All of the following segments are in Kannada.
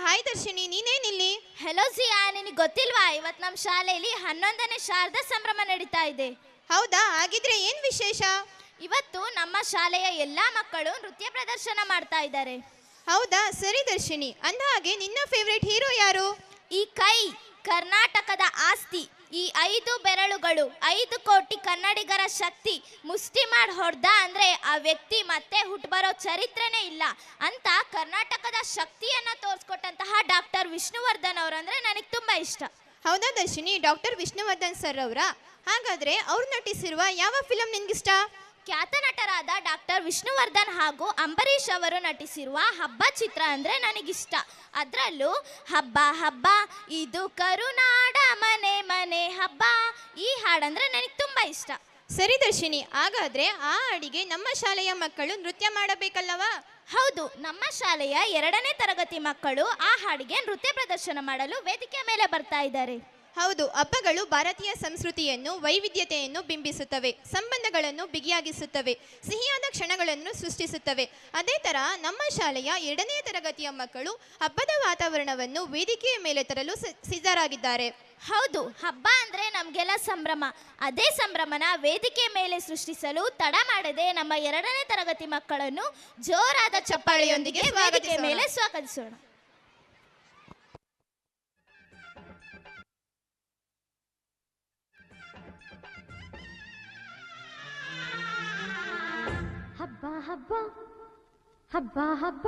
ಹಾಯ್ ದರ್ಶಿನಿ, ನೀನೇನಿಲ್ಲಿ? ಹೆಲೋ ಸಿಯಾ, ನಿನಗೆ ಗೊತ್ತಿಲ್ವಾ ಇವತ್ತು ನಮ್ಮ ಶಾಲೆಯಲ್ಲಿ 11ನೇ ಶಾರದಾ ಸಂಭ್ರಮ ನಡೀತಾ ಇದೆ. ಹೌದಾ? ಹಾಗಿದ್ರೆ ಏನ್ ವಿಶೇಷ? ಇವತ್ತು ನಮ್ಮ ಶಾಲೆಯ ಎಲ್ಲಾ ಮಕ್ಕಳು ನೃತ್ಯ ಪ್ರದರ್ಶನ ಮಾಡ್ತಾ ಇದ್ದಾರೆ. ಹೌದಾ, ಸರಿ ದರ್ಶಿನಿ. ಅಂದ ಹಾಗೆ ನಿನ್ನ ಫೇವ್ರೆಟ್ ಹೀರೋ ಯಾರು? ಈ ಕೈ ಕರ್ನಾಟಕದ ಆಸ್ತಿ, ಈ 5 ಬೆರಳುಗಳು 5 ಕೋಟಿ ಕನ್ನಡಿಗರ ಶಕ್ತಿ. ಮುಷ್ಟಿ ಮಾಡಿ ಹೊಡೆದ ಅಂದ್ರೆ ಆ ವ್ಯಕ್ತಿ ಮತ್ತೆ ಹುಟ್ಟಬರೋ ಚರಿತ್ರೆನೇ ಇಲ್ಲ ಅಂತ ಕರ್ನಾಟಕದ ಶಕ್ತಿಯನ್ನ ತೋರಿಸ್ಕೊಟ್ಟಂತಹ ಡಾಕ್ಟರ್ ವಿಷ್ಣುವರ್ಧನ್ ಅವರಂದ್ರೆ ನನಗೆ ತುಂಬಾ ಇಷ್ಟ. ಹೌದಾ ದರ್ಶಿನಿ, ಡಾಕ್ಟರ್ ವಿಷ್ಣುವರ್ಧನ್ ಸರ್ ಅವರ? ಹಾಗಾದ್ರೆ ಅವ್ರು ನಟಿಸಿರುವ ಯಾವ ಫಿಲಂ ನಿನ್ಗಿಷ್ಟ? ಖ್ಯಾತ ನಟರಾದ ಡಾಕ್ಟರ್ ವಿಷ್ಣುವರ್ಧನ್ ಹಾಗೂ ಅಂಬರೀಷ್ ಅವರು ನಟಿಸಿರುವ ಹಬ್ಬ ಚಿತ್ರ ಅಂದರೆ ನನಗಿಷ್ಟ. ಅದರಲ್ಲೂ ಹಬ್ಬ ಹಬ್ಬ ಇದು ಕರುನಾಡ ಮನೆ ಮನೆ ಹಬ್ಬ, ಈ ಹಾಡಂದ್ರೆ ನನಗೆ ತುಂಬ ಇಷ್ಟ. ಸರಿ ದರ್ಶಿನಿ, ಹಾಗಾದ್ರೆ ಆ ಹಾಡಿಗೆ ನಮ್ಮ ಶಾಲೆಯ ಮಕ್ಕಳು ನೃತ್ಯ ಮಾಡಬೇಕಲ್ಲವಾ? ಹೌದು, ನಮ್ಮ ಶಾಲೆಯ 2ನೇ ತರಗತಿ ಮಕ್ಕಳು ಆ ಹಾಡಿಗೆ ನೃತ್ಯ ಪ್ರದರ್ಶನ ಮಾಡಲು ವೇದಿಕೆ ಮೇಲೆ ಬರ್ತಾ ಇದ್ದಾರೆ. ಹೌದು, ಹಬ್ಬಗಳು ಭಾರತೀಯ ಸಂಸ್ಕೃತಿಯನ್ನು, ವೈವಿಧ್ಯತೆಯನ್ನು ಬಿಂಬಿಸುತ್ತವೆ, ಸಂಬಂಧಗಳನ್ನು ಬಿಗಿಯಾಗಿಸುತ್ತವೆ, ಸಿಹಿಯಾದ ಕ್ಷಣಗಳನ್ನು ಸೃಷ್ಟಿಸುತ್ತವೆ. ಅದೇ ತರ ನಮ್ಮ ಶಾಲೆಯ 2ನೇ ತರಗತಿಯ ಮಕ್ಕಳು ಹಬ್ಬದ ವಾತಾವರಣವನ್ನು ವೇದಿಕೆಯ ಮೇಲೆ ತರಲು ಸಿದ್ಧರಾಗಿದ್ದಾರೆ. ಹೌದು, ಹಬ್ಬ ಅಂದ್ರೆ ನಮಗೆಲ್ಲ ಸಂಭ್ರಮ. ಅದೇ ಸಂಭ್ರಮನ ವೇದಿಕೆ ಮೇಲೆ ಸೃಷ್ಟಿಸಲು ತಡ ಮಾಡದೆ ನಮ್ಮ 2ನೇ ತರಗತಿ ಮಕ್ಕಳನ್ನು ಜೋರಾದ ಚಪ್ಪಾಳೆಯೊಂದಿಗೆ ವೇದಿಕೆ ಮೇಲೆ ಸ್ವಾಗತಿಸೋಣ. ಹಬ್ಬ ಹಬ್ಬ ಹಬ್ಬ ಹಬ್ಬ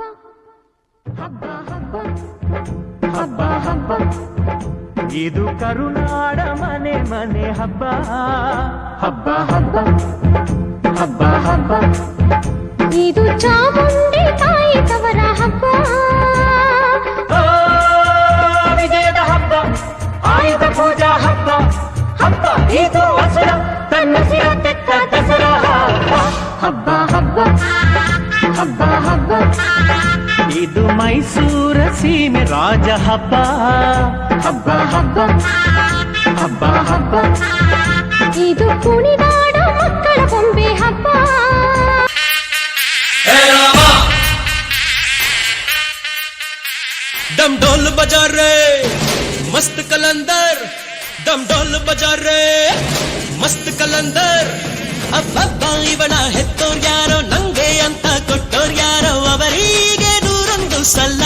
ಹಬ್ಬ ಹಬ್ಬ ಹಬ್ಬ ಹಬ್ಬ, ಇದು ಕರುನಾಡ ಮನೆ ಮನೆ ಹಬ್ಬ. ಹಬ್ಬ ಹಬ್ಬ ಹಬ್ಬ ಹಬ್ಬ, ಇದು ಚಾಮುಂಡಿ ತಾಯಿ ತವರ ಹಬ್ಬ. ವಿಜಯದ ಹಬ್ಬ, ಆಯುಧ ಪೂಜಾ ಹಬ್ಬ. ಹಬ್ಬ ಇದು ಅಸುರ ತನ್ನ ಸಿರ ತೆತ್ತ ದಸರಾ ಹಬ್ಬ ಹಬ್ಬ ಹಬ್ಬ ಹಬ್ಬ, ಇದು ಮೈಸೂರ ಸೀಮೆ ರಾಜ ಹಬ್ಬ. ಹಬ್ಬ ಹಬ್ಬ ಹಬ್ಬ ಹಬ್ಬ, ಇದು ಕುಣಿದಾಡ ಮಕ್ಕಳ ಬೊಂಬೆ ಹಬ್ಬ. दम ढोल बजा रे मस्त कलंदर, दम ढोल बजा रे मस्त कलंदर. ಅಬ್ಬಬ್ಬ ಇವಳ ಹೆತ್ತೋರ್ ಯಾರೋ, ನಂಗೆ ಅಂತ ಕೊಟ್ಟೋರ್ ಯಾರೋ, ಅವರಿಗೆ 101 ಸಲ.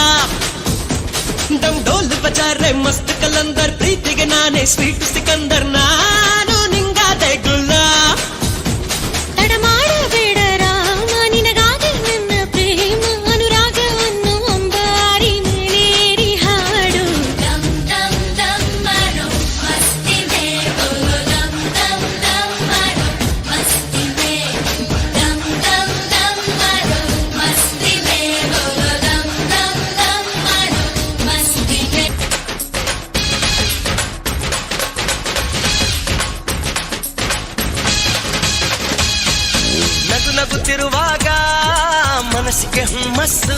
ದಮ್ ಢೋಲ್ ಬಜಾ ರೆ ಮಸ್ತ್ ಕಲಂದರ್, ಪ್ರೀತಿಗೆ ನಾನೇ ಸ್ವೀಟ್ ಸಿಕಂದರ್, ನಾನು ನಿಂಗಾದೆ ಗುಲ್ಲ. ತಡ ಮಾಡಬೇಡ ರಾಮ, ನಿನಗಾಗಿ ನನ್ನ ಪ್ರೇಮ ಅನುರಾಗವನ್ನು ಅಂಬಾರಿ ಮೇಲೇರಿ ಹಾಡು. ದಮ್ ದಮ್ ದಮ್ ಮಾರೋ ಮಸ್ತಿದೆ, ಬೋಲೋ ದಮ್ ದಮ್ ದಮ್ ಮಾರೋ ಮಸ್ತಿದೆ, ದಮ್ ದಮ್ ದಮ್ ಮಾರೋ ಮಸ್ತಿದೆ, ಬೋಲೋ ದಮ್ ದಮ್ ದಮ್ ಮಾರೋ ಮಸ್ತಿದೆ. ನಗು ನಗುತ್ತಿರುವಾಗ ಮನಸ್ಸಿಗೆ ಹುಮ್ಮಸ್ಸು,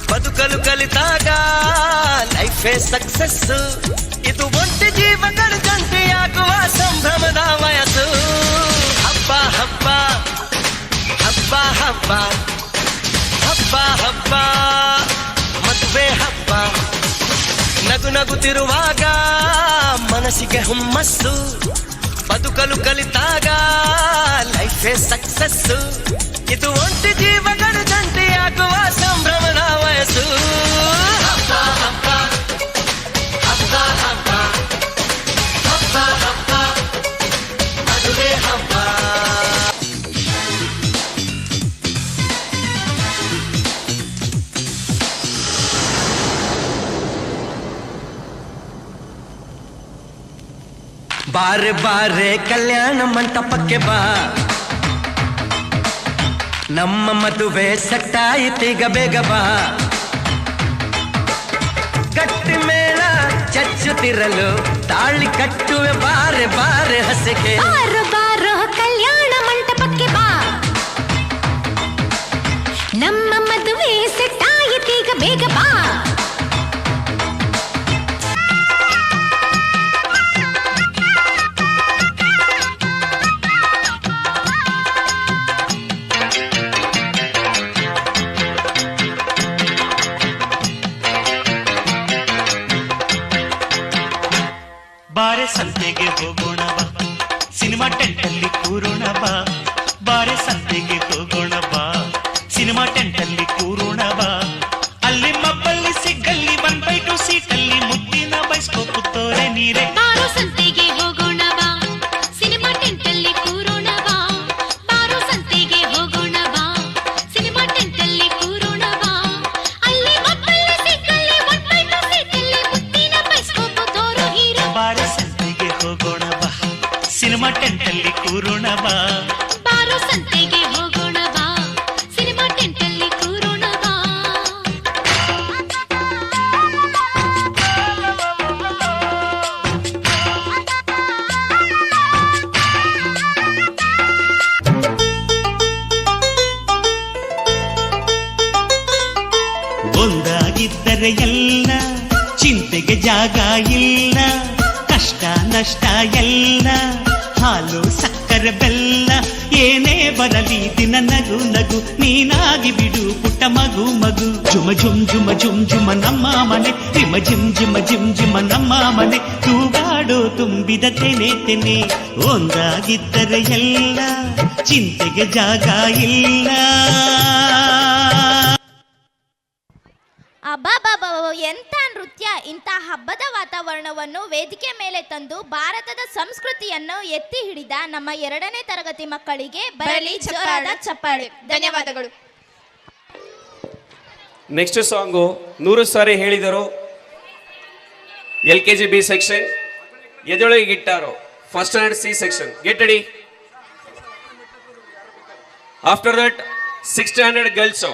ಬದುಕಲು ಕಲಿತಾಗ ಲೈಫೇ ಸಕ್ಸಸ್ಸು. ಇದು ಒಂಟಿ ಜೀವಗಳ ಜಂಟಿಯಾಗುವ ಸಂಭ್ರಮದ ವಯಸ್ಸು. ಹಬ್ಬ ಹಬ್ಬ ಹಬ್ಬ ಹಬ್ಬ ಹಬ್ಬ ಹಬ್ಬ ಮದುವೆ ಹಬ್ಬ. ನಗು ನಗುತ್ತಿರುವಾಗ ಮನಸ್ಸಿಗೆ ಹುಮ್ಮಸ್ಸು, ಬದುಕಲು ಕಲಿತಾಗ ಲೈಫೇ ಸಕ್ಸಸ್ಸು. ಇದು ಒಂಟಿ ಜೀವಗಳ ಜಂಟಿಯಾಗುವ ಸಂಭ್ರಮದ ವಯಸ್ಸು. ಹಬ್ಬ ಹಬ್ಬ ಹಬ್ಬ ಹಬ್ಬ ಹಬ್ಬ ಹಬ್ಬ ಮದುವೆ ಹಬ್ಬ. ಬಾರೆ ಬಾರೆ ಕಲ್ಯಾಣ ಮಂಟಪಕ್ಕೆ ಬಾ, ನಮ್ಮ ಮದುವೆ ಸಟ್ಟಾಯಿತೀಗ ಬೇಗ ಬಾ. ಗಟ್ಟಿ ಮೇಳ ಚಚ್ಚುತ್ತಿರಲು ತಾಳಿ ಕಟ್ಟುವೆ, ಬಾರೆ ಬಾರೆ ಹಸಿಗೆ. ಬಾರೋ ಬಾರೋ ಕಲ್ಯಾಣ ಮಂಟಪಕ್ಕೆ ಬಾ, ನಮ್ಮ ಮದುವೆ ಸೆಟ್ಟಾಯಿತೀಗ ಬೇಗ ಬಾ. ಹೋಗೋಣ ಬಾ ಸಿನಿಮಾ ಟೆಂಟಲ್ಲಿ ಕೂರೋಣ ಬಾ ಬಾರೆ ಸಂತೆಗೆ ಹೋಗೋಣ ಬಾ ಸಿನಿಮಾ ಟೆಂಟಲ್ಲಿ ಕೂರೋಣ ಬಾ ಅಲ್ಲಿ ಮಬ್ಬಲ್ಲಿ ಸಿಗ್ಗಲ್ಲಿ 1/2 ಸೀಟಲ್ಲಿ ಮುದ್ದಿನ ಬೈಸ್ಕೋಪ್ ತೋರೆ ನೀರೆ ಬಾರೋ ಸಂತೆಗೆ ಹೋಗೋಣ ಬಾ ಸಿನಿಮಾ ಟೆಂಟಲ್ಲಿ ಕೂರೋಣ ಬಾ ಬಾರೋ ಸಂತೆಗೆ ಹೋಗೋಣ ಬಾ ಸಿನಿಮಾ ಟೆಂಟಲ್ಲಿ ಕೂರೋಣ ಬಾ ಅಲ್ಲಿ ಮಕ್ಕಳು ಸಿಕ್ಕಲ್ಲಿ 1/2 ಸೀಟಲ್ಲಿ ಮುತ್ತಿನ ಬೈಸ್ಕೋಪ್ ತೋರು ಹೀರೋ ಬಾರೆ ಸಂತೆಗೆ ಹೋಗೋಣ ಬಾ ಸಿನಿಮಾ ಟೆಂಟಲ್ಲಿ ಕೂರೋಣ ಬಾ ಬಾರೋ ಸಂತೆಗೆ ಹೋಗೋಣ ಬಾ ಸಿನಿಮಾ ಟೆಂಟಲ್ಲಿ ಕೂರೋಣ ಬಾ ಒಂದಾಗಿದ್ದರೆ ಎಲ್ಲ ಚಿಂತೆಗೆ ಜಾಗ ಇಲ್ಲ ಕಷ್ಟ ನಷ್ಟ ಎಲ್ಲ ಹಾಲು ಸಕ್ಕರೆ ಬೆಲ್ಲ ಏನೇ ಬರಲಿ ದಿನ ನಗು ನಗು ನೀನಾಗಿ ಬಿಡು ಪುಟ್ಟ ಮಗು ಮಗು ಜುಮ ಜುಮ್ ಜುಮ ಜುಮ್ ಜುಮ ನಮ್ಮ ಮನೆ ರಿಮ ಜಿಮ್ ಜಿಮ ಜಿಮ್ ಜಿಮ ನಮ್ಮ ಮನೆ ತೂಗಾಡೋ ತುಂಬಿದ ತೆನೆ ತೆನೆ ಒಂದಾಗಿದ್ದರೆ ಎಲ್ಲ ಚಿಂತೆಗೆ ಜಾಗ ಇಲ್ಲ ಅಬ್ಬಬ್ಬಬ್ಬ ಎಂಥ ನೃತ್ಯ! ಇಂಥ ಹಬ್ಬದ ವಾತಾವರಣವನ್ನು ವೇದಿಕೆ ಮೇಲೆ ತಂದು ಭಾರತದ ಸಂಸ್ಕೃತಿಯನ್ನು ಎತ್ತಿ ಹಿಡಿದ ನಮ್ಮ 2ನೇ ತರಗತಿ ಮಕ್ಕಳಿಗೆ ಬರಲಿ ಜೋರಾದ ಚಪ್ಪಾಳೆ. ಧನ್ಯವಾದಗಳು. ನೆಕ್ಸ್ಟ್ ಸಾಂಗು 100 ಸಾರಿ ಹೇಳಿದರು LKG B ಸೆಕ್ಷನ್ ಎದೊಳಗೆ ಗಿಟ್ಟಾರು first standard C section get ready after that 6th standard girls